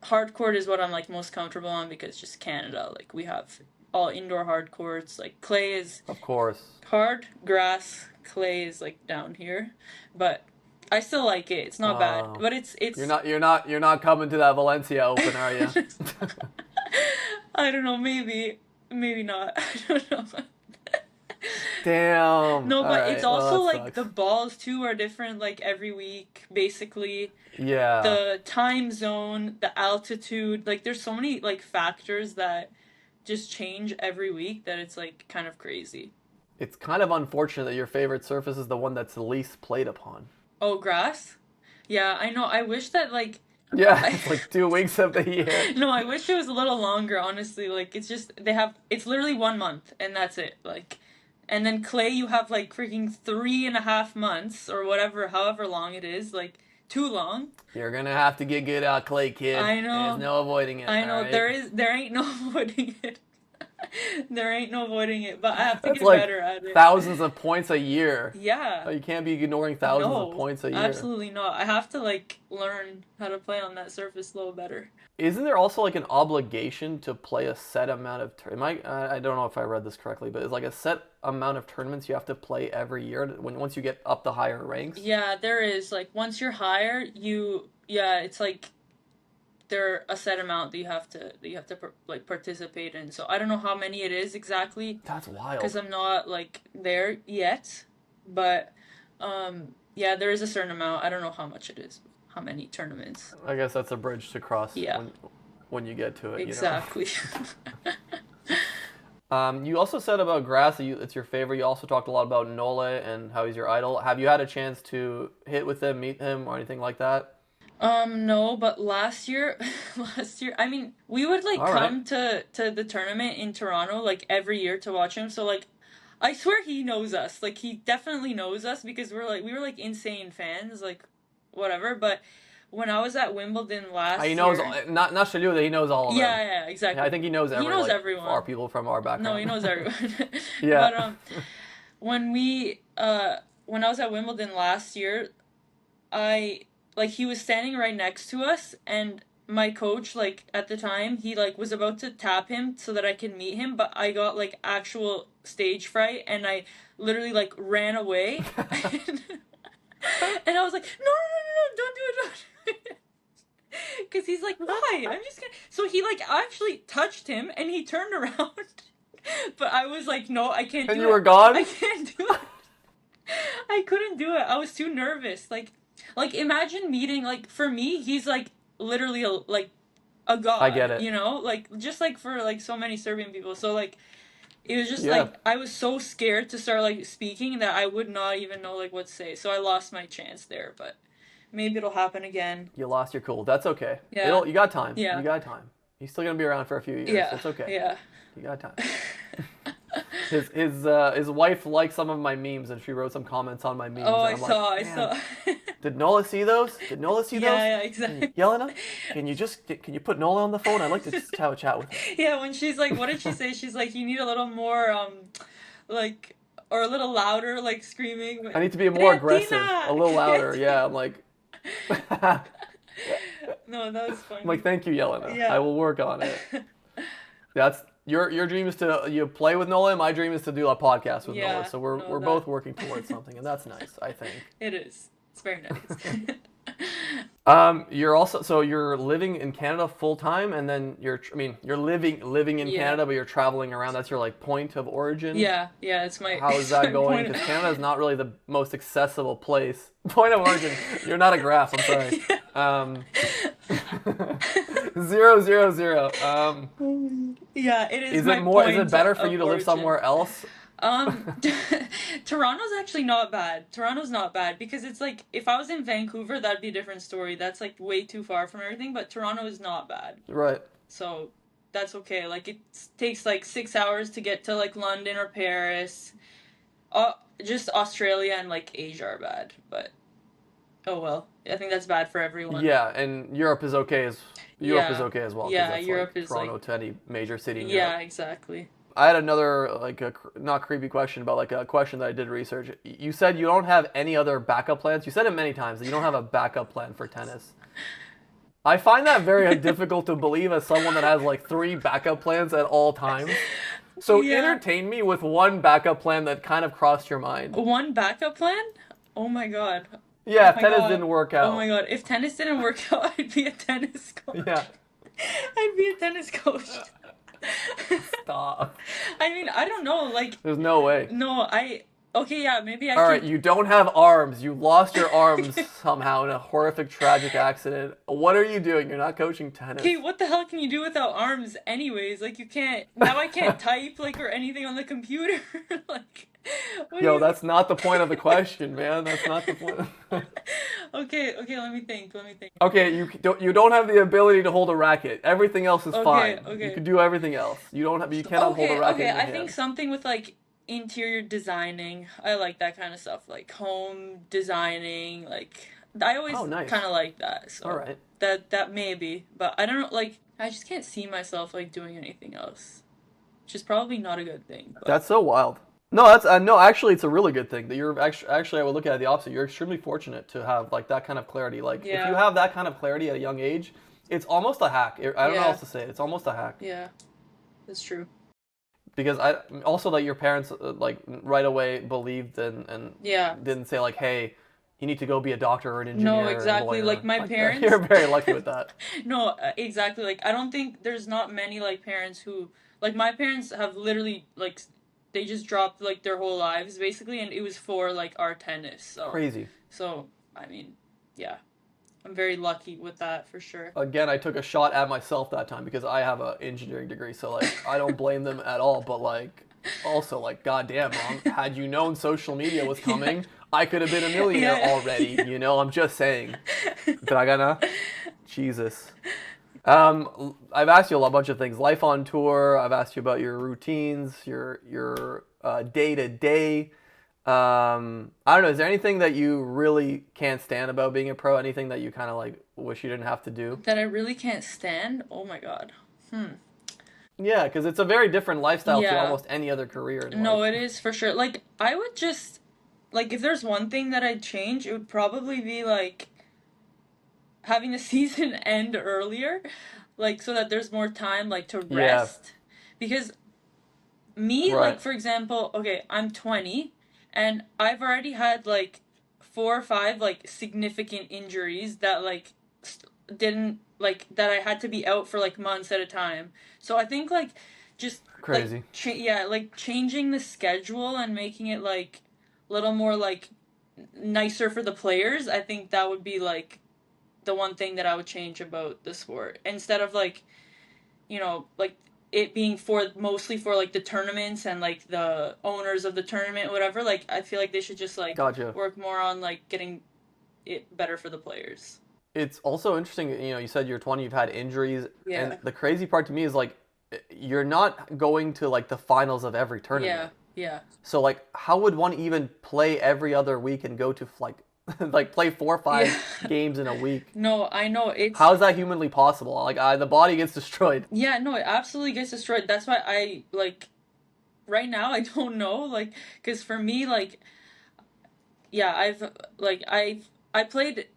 hard court is what I'm like most comfortable on because it's just Canada. Like we have all indoor hard courts. Like clay is
Of course.
hard, grass, clay is like down here. But I still like it. It's not bad.
Oh,
But it's
you're not coming to that Valencia Open, are you?
I don't know, maybe not. I don't know.
Damn.
No,
All
but it's
right. Well,
also
that
like
sucks.
the balls too are different like every week basically.
Yeah.
The time zone, the altitude, like there's so many like factors that just change every week that it's like kind of crazy.
It's kind of unfortunate that your favorite surface is the one that's the least played upon.
Oh, grass? Yeah, I know. I wish that like
Yeah,
I
it's like 2 weeks of the year.
no, I wish it was a little longer, honestly. Like it's just it's literally 1 month and that's it. Like and then clay you have like freaking 3.5 months or whatever, however long it is, like too long.
You're gonna have to get good out, Clay kid.
I
There's
know.
no avoiding it.
I
All
know
right.
there ain't no avoiding it. There ain't no avoiding it, but I have to
That's
get
like
better at it.
thousands of points a year.
Yeah.
You can't be ignoring thousands of
No,
points a year.
absolutely not. I have to like learn how to play on that surface a little better.
Isn't there also like an obligation to play a set amount of? I don't know if I read this correctly, but it's like a set amount of tournaments you have to play every year once you get up the higher ranks.
Yeah, there is like once you're higher, it's like there are a set amount that you have to like participate in. So I don't know how many it is exactly
That's
because
wild.
I'm not like there yet, but yeah, there is a certain amount. I don't know how much it is, how many tournaments.
I guess that's a bridge to cross
Yeah,
when you get to it. You know.
exactly.
You also said about grass that it's your favorite. You also talked a lot about Nole and how he's your idol. Have you had a chance to hit with him, meet him, or anything like that?
No, but last year, last year, I mean, we would like
All right.
come to the tournament in Toronto like every year to watch him. So like, I swear he knows us. Like he definitely knows us because we were like insane fans, like whatever. But when I was at Wimbledon
He
last
knows
year,
not Shalu that he knows all of them.
yeah,
Yeah, I
exactly.
think he knows
He
every
knows
like our
everyone.
people from our
No, he
background.
knows everyone. But
Yeah.
when when I was at Wimbledon last year, I like he was standing right next to us and my coach like at the time he like was about to tap him so that I can meet him, but I got like actual stage fright and I literally like ran away. And I was like, no, don't do it, don't do it. Because he's like, why? I'm just gonna. So he like actually touched him and he turned around. But I was like, no, I can't
And
do
you
it.
were gone?
I can't do it. I couldn't do it. I was too nervous. Like imagine meeting like for me, he's like literally like a
I get
god,
it.
you know? Like just like for like so many Serbian people. So like it was just
Yeah,
like I was so scared to start like speaking that I would not even know like what to say. So I lost my chance there, but maybe it'll happen again.
you lost your cool. That's okay.
Yeah.
It'll. You got time. You
Yeah.
got time. He's still gonna be around for a few years.
Yeah.
It's okay.
Yeah.
You got time. His wife liked some of my memes and she wrote some comments on my memes
Oh,
and
I
I'm like,
saw. I
man,
saw.
did Nola see those? Did Nola see those?
Yeah, yeah, exactly.
Yelena, can you put Nola on the phone? I'd like to just have a chat with him.
Yeah, when she's like, what did she say? She's like, you need a little more, like, or a little louder, like screaming.
I need to be more aggressive, a
Retina!
little louder. Yeah, I'm like, I'm
No, that was funny.
like, thank you, Yelena. I
Yeah.
will work on it. That's your dream is to you play with Nola. My dream is to do a podcast with Nola.
Yeah,
So we're
no,
we're
that
both working towards something, and that's nice. I think.
it is. It's very nice.
You're also so you're living in Canada full time, and then you're living in
Yeah.
Canada, but you're traveling around. That's your like point of origin.
Yeah, yeah, it's my
How is
it's
that
my
going?
point.
Because Canada is not really the most accessible place. Point of origin. You're not a graph. I'm sorry. 000.
Yeah, it is
Is
my
it more? Is
point
it better for
of
you to live
origin.
somewhere else?
Um, Toronto's actually not bad. Toronto's not bad because it's like if I was in Vancouver, that'd be a different story. That's like way too far from everything, but Toronto is not bad.
Right.
So that's okay. Like it takes like 6 hours to get to like London or Paris. Just Australia and like Asia are bad, but oh well. I think that's bad for everyone.
Yeah, and Europe is okay as
Yeah.
well because
Yeah,
that's
Europe
like
is
Toronto
like
to any major city in Europe.
yeah, exactly.
I had another like not creepy question, but like a question that I did research. You said you don't have any other backup plans. You said it many times that you don't have a backup plan for tennis. I find that very difficult to believe as someone that has like three backup plans at all times. So
Yeah.
entertain me with one backup plan that kind of crossed your mind.
One backup plan? Oh my god.
Yeah,
Oh
if
my
tennis
god.
didn't work
Oh my
out.
god. If tennis didn't work out, I'd be a tennis coach.
Yeah,
I'd be a tennis coach.
stop.
I mean, I don't know. Like,
There's no way.
no, okay, yeah, maybe I
All right,
can.
you don't have arms. You lost your arms somehow in a horrific, tragic accident. What are you doing? You're not coaching tennis.
Okay, what the hell can you do without arms, anyways? Like, you can't. Now I can't type, like, or anything on the computer. Like, what do
Yo,
you.
that's not the point of the question, man. That's not the point.
Okay, let me think.
Okay, you don't have the ability to hold a racket. Everything else is
Okay,
fine.
okay.
You can do everything else. You cannot hold a racket
Okay,
in your
I
hand.
think something with, like, interior designing. I like that kind of stuff. Like, home designing. Like, I always
Oh, nice.
kind of like that. So.
All right.
That maybe, but I don't know. Like I just can't see myself like doing anything else, which is probably not a good thing. But
That's so wild. No, that's no. Actually, it's a really good thing that you're actually. I would look at it the opposite. You're extremely fortunate to have like that kind of clarity. Like if
Yeah.
you have that kind of clarity at a young age, it's almost a hack. I don't know how
Yeah.
else to say it. It's almost a hack
yeah, that's true.
because I also that your parents like right away believed and
Yeah.
didn't say like, hey, you need to go be a doctor or an engineer.
No,
or a
exactly.
lawyer.
Like my parents.
You're very lucky with that.
No, exactly. Like I don't think there's not many like parents who like my parents have literally like they just dropped like their whole lives basically, and it was for like our tennis. So
Crazy.
so I mean, yeah, I'm very lucky with that for sure.
Again, I took a shot at myself that time because I have an engineering degree, so like I don't blame them at all. But like, also like, goddamn, mom, had you known social media was coming, I could have been a millionaire
Yeah.
already. You know, I'm just saying. Dragana, Jesus. I've asked you a bunch of things. Life on tour. I've asked you about your routines, your day to day. I don't know. Is there anything that you really can't stand about being a pro? Anything that you kind of like wish you didn't have to do?
That I really can't stand. Oh my god.
Yeah, because it's a very different lifestyle to
Yeah.
almost any other career in
No,
life.
it is for sure. Like, I would just, like, if there's one thing that I'd change, it would probably be, like, having the season end earlier, like, so that there's more time, like, to
Yeah.
rest. Because me,
Right.
like, for example, okay, I'm 20, and I've already had, like, 4 or 5, like, significant injuries that, like, didn't, like, that I had to be out for, like, months at a time. So I think, like, just
Crazy.
like, yeah, like changing the schedule and making it like little more like nicer for the players, I think that would be like the one thing that I would change about the sport. Instead of like, like it being for mostly for like the tournaments and like the owners of the tournament, whatever, like I feel like they should just like
Gotcha.
work more on like getting it better for the players.
It's also interesting, you said you're 20, you've had injuries, and
Yeah.
the crazy part to me is like you're not going to like the finals of every
Yeah.
tournament.
Yeah.
So like how would one even play every other week and go to like like play 4 or 5
Yeah.
games in a week?
No, I know it's
How is that humanly possible? Like the body gets destroyed.
yeah, no, it absolutely gets destroyed. That's why I like right now I don't know like cuz for me like yeah, I played,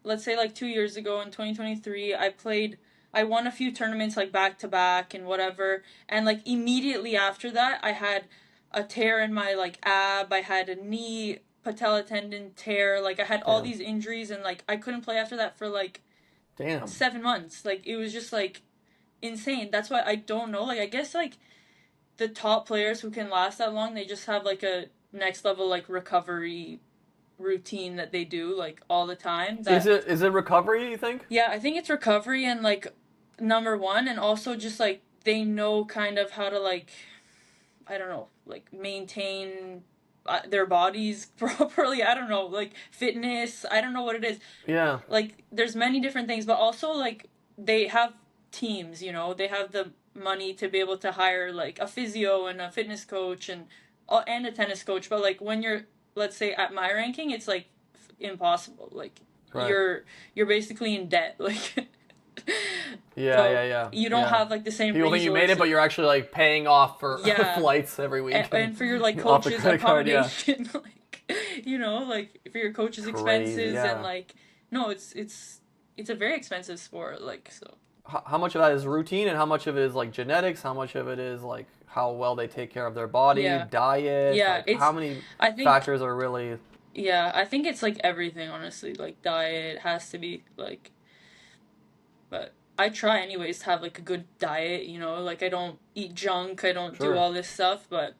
let's say like 2 years ago in 2023, I won a few tournaments like back to back and whatever, and like immediately after that I had a tear in my like ab, I had a knee patella tendon tear, like I had all
Damn.
these injuries and like I couldn't play after that for like
Damn.
7 months. Like it was just like insane. That's why I don't know. Like I guess like the top players who can last that long, they just have like a next level like recovery routine that they do like all the time.
Is
That
it recovery, you think?
yeah, I think it's recovery and like number one, and also just like they know kind of how to like I don't know like maintain their bodies properly. I don't know like fitness. I don't know what it is.
Yeah.
Like there's many different things, but also like they have teams. They have the money to be able to hire like a physio and a fitness coach and a tennis coach. But like when you're, let's say, at my ranking, it's like impossible. Like
Right.
you're basically in debt. Like
Yeah,
so
yeah, yeah.
you don't
Yeah.
have like the same
People think you made it,
resources.
but you're actually like paying off for
Yeah,
flights every week
and for your like
off the
coach's
credit card. Yeah.
accommodation, like like for your coach's
Crazy.
expenses and
Yeah.
like no, it's a very expensive sport. Like so.
How much of that is routine and how much of it is like genetics? How much of it is like how well they take care of their body,
Yeah.
diet?
Yeah,
Like how
it's
many
I think
factors are really
yeah, I think it's like everything honestly. Like diet has to be like but I try anyways to have like a good diet, like I don't eat junk, I don't do
sure,
all this stuff, but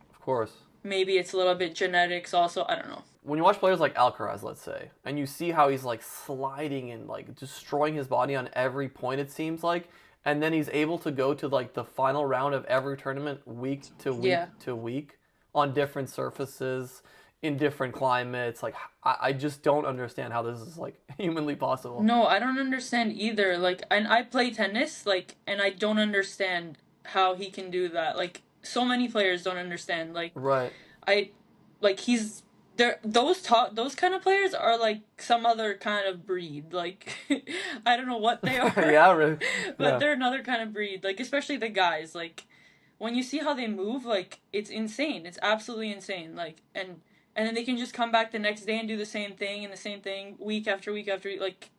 of course.
maybe it's a little bit genetics also, I don't know.
When you watch players like Alcaraz, let's say, and you see how he's like sliding and like destroying his body on every point, it seems like, and then he's able to go to like the final round of every tournament week to week
Yeah.
to week on different surfaces in different climates. Like I just don't understand how this is like humanly possible.
No, I don't understand either. Like and I play tennis, like and I don't understand how he can do that. Like so many players don't understand. Like
Right.
I like he's there those kind of players are like some other kind of breed. Like I don't know what they are,
Yeah. Really.
but
Yeah.
they're another kind of breed. Like especially the guys. Like when you see how they move, like it's insane. It's absolutely insane. Like and then they can just come back the next day and do the same thing and the same thing week after week after week. Like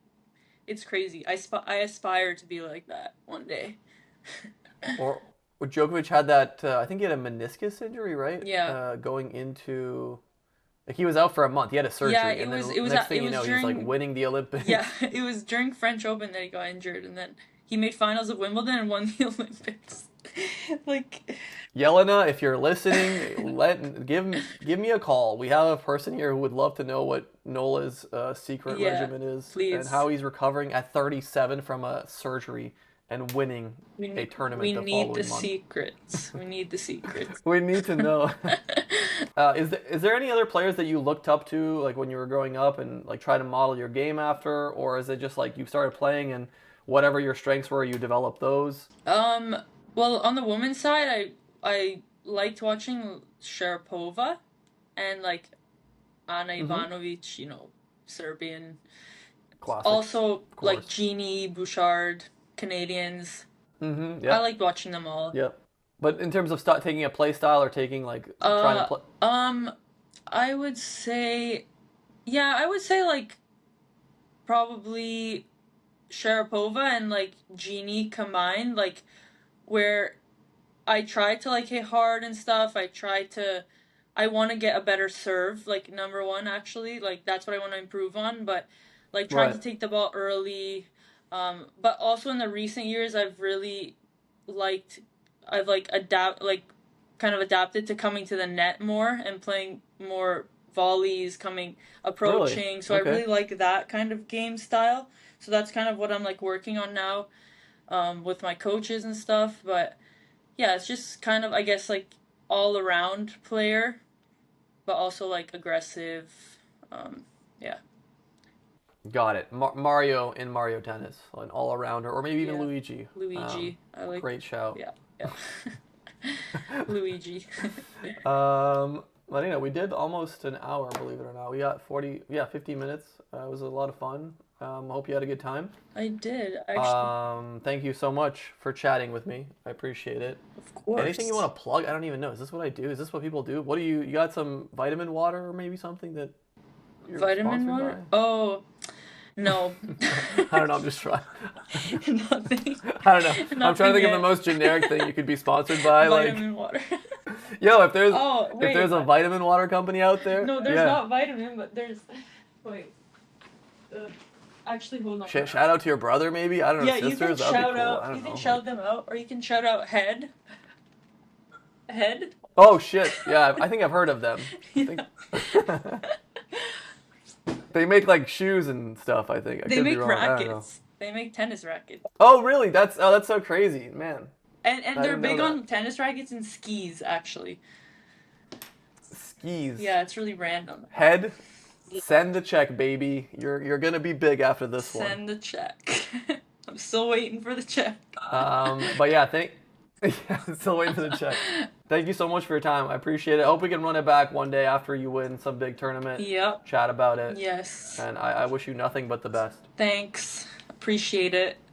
it's crazy. I aspire to be like that one day.
Or Djokovic had that. I think he had a meniscus injury, right?
Yeah.
Going into like he was out for a month. He had a
Yeah,
surgery,
it
and then
was it was
next thing
it
you
was
know, he's like
during
winning the
yeah,
Olympics.
it was during French Open that he got injured, and then he made finals of Wimbledon and won the Olympics. Like,
Yelena, if you're listening, give me a call. We have a person here who would love to know what Nola's secret
yeah,
regimen is and
please.
how he's recovering at 37 from a surgery and winning a
We
tournament the
need the
following month.
secrets. We need the secrets.
We need to know. Is there any other players that you looked up to, like when you were growing up, and like try to model your game after, or is it just like you started playing and whatever your strengths were, you developed those?
Um, well, on the women's side, I liked watching Sharapova and like Ana
Mm-hmm.
Ivanovic, Serbian.
Classics,
Also
of
like
course.
Jeannie Bouchard, Canadians.
Mm-hmm.
I
Yep.
liked watching them all.
Yep. But in terms of taking a play style or taking like trying to
Uh,
play,
um, I would say, yeah, I would say like probably Sharapova and like Jeannie combined, like where I try to like hit hard and stuff. I want to get a better serve, like number one actually, like that's what I want to improve on. But like trying to
right?
take the ball early, but also in the recent years, liked, I've like adapt like kind of adapted to coming to the net more and playing more volleys, coming
Really?
approaching. So I
Okay.
really like that kind of game style. So that's kind of what I'm like working on now, with my coaches and stuff. But yeah, it's just kind of, I guess, like all around player, but also like aggressive. Yeah,
Got it. Mario in Mario Tennis, an all-arounder, or maybe even
yeah.
Luigi.
Luigi, I like.
Great shout.
Yeah, yeah. Luigi.
Marina, we did almost an hour, believe it or not. We got 50 minutes. It was a lot of fun. Hope you had a good time.
I did actually.
Thank you so much for chatting with me. I appreciate it.
Of
Anything you
course.
want to plug? I don't even know. Is this what I do? Is this what people do? What do you got some vitamin water or maybe something that you're
Vitamin
sponsored by?
water? Oh, no.
I don't know. I'm just trying.
Nothing.
I don't know. I'm trying to
Nothing
think of the
yet.
most generic thing you could be sponsored by. Like,
Vitamin water.
yo, if there's
Oh,
if
wait.
there's a vitamin water company out there,
No, there's
yeah.
not vitamin, but there's. Wait. Actually, hold on.
Shout out to your brother, maybe. I don't know,
Yeah, you can
sisters. That'd be
shout
cool.
out.
I
You
don't
can
know. Like,
shout them out, or you can shout out head. Head.
oh shit! Yeah, I think I've heard of them. I think
Yeah.
they make like shoes and stuff. I think I
They
could be
make
wrong. I don't know.
rackets. They make tennis rackets.
Oh really? That's so crazy, man.
And
I
they're
didn't know
big
that.
on tennis rackets and skis, actually.
Skis.
Yeah, it's really random.
Head. Send the check, baby. You're gonna be big after this one.
Send the check. I'm still waiting for the check.
But yeah, yeah, still waiting for the check. Thank you so much for your time. I appreciate it. I hope we can run it back one day after you win some big tournament.
Yep.
Chat about it.
Yes.
And I wish you nothing but the best.
Thanks. Appreciate it.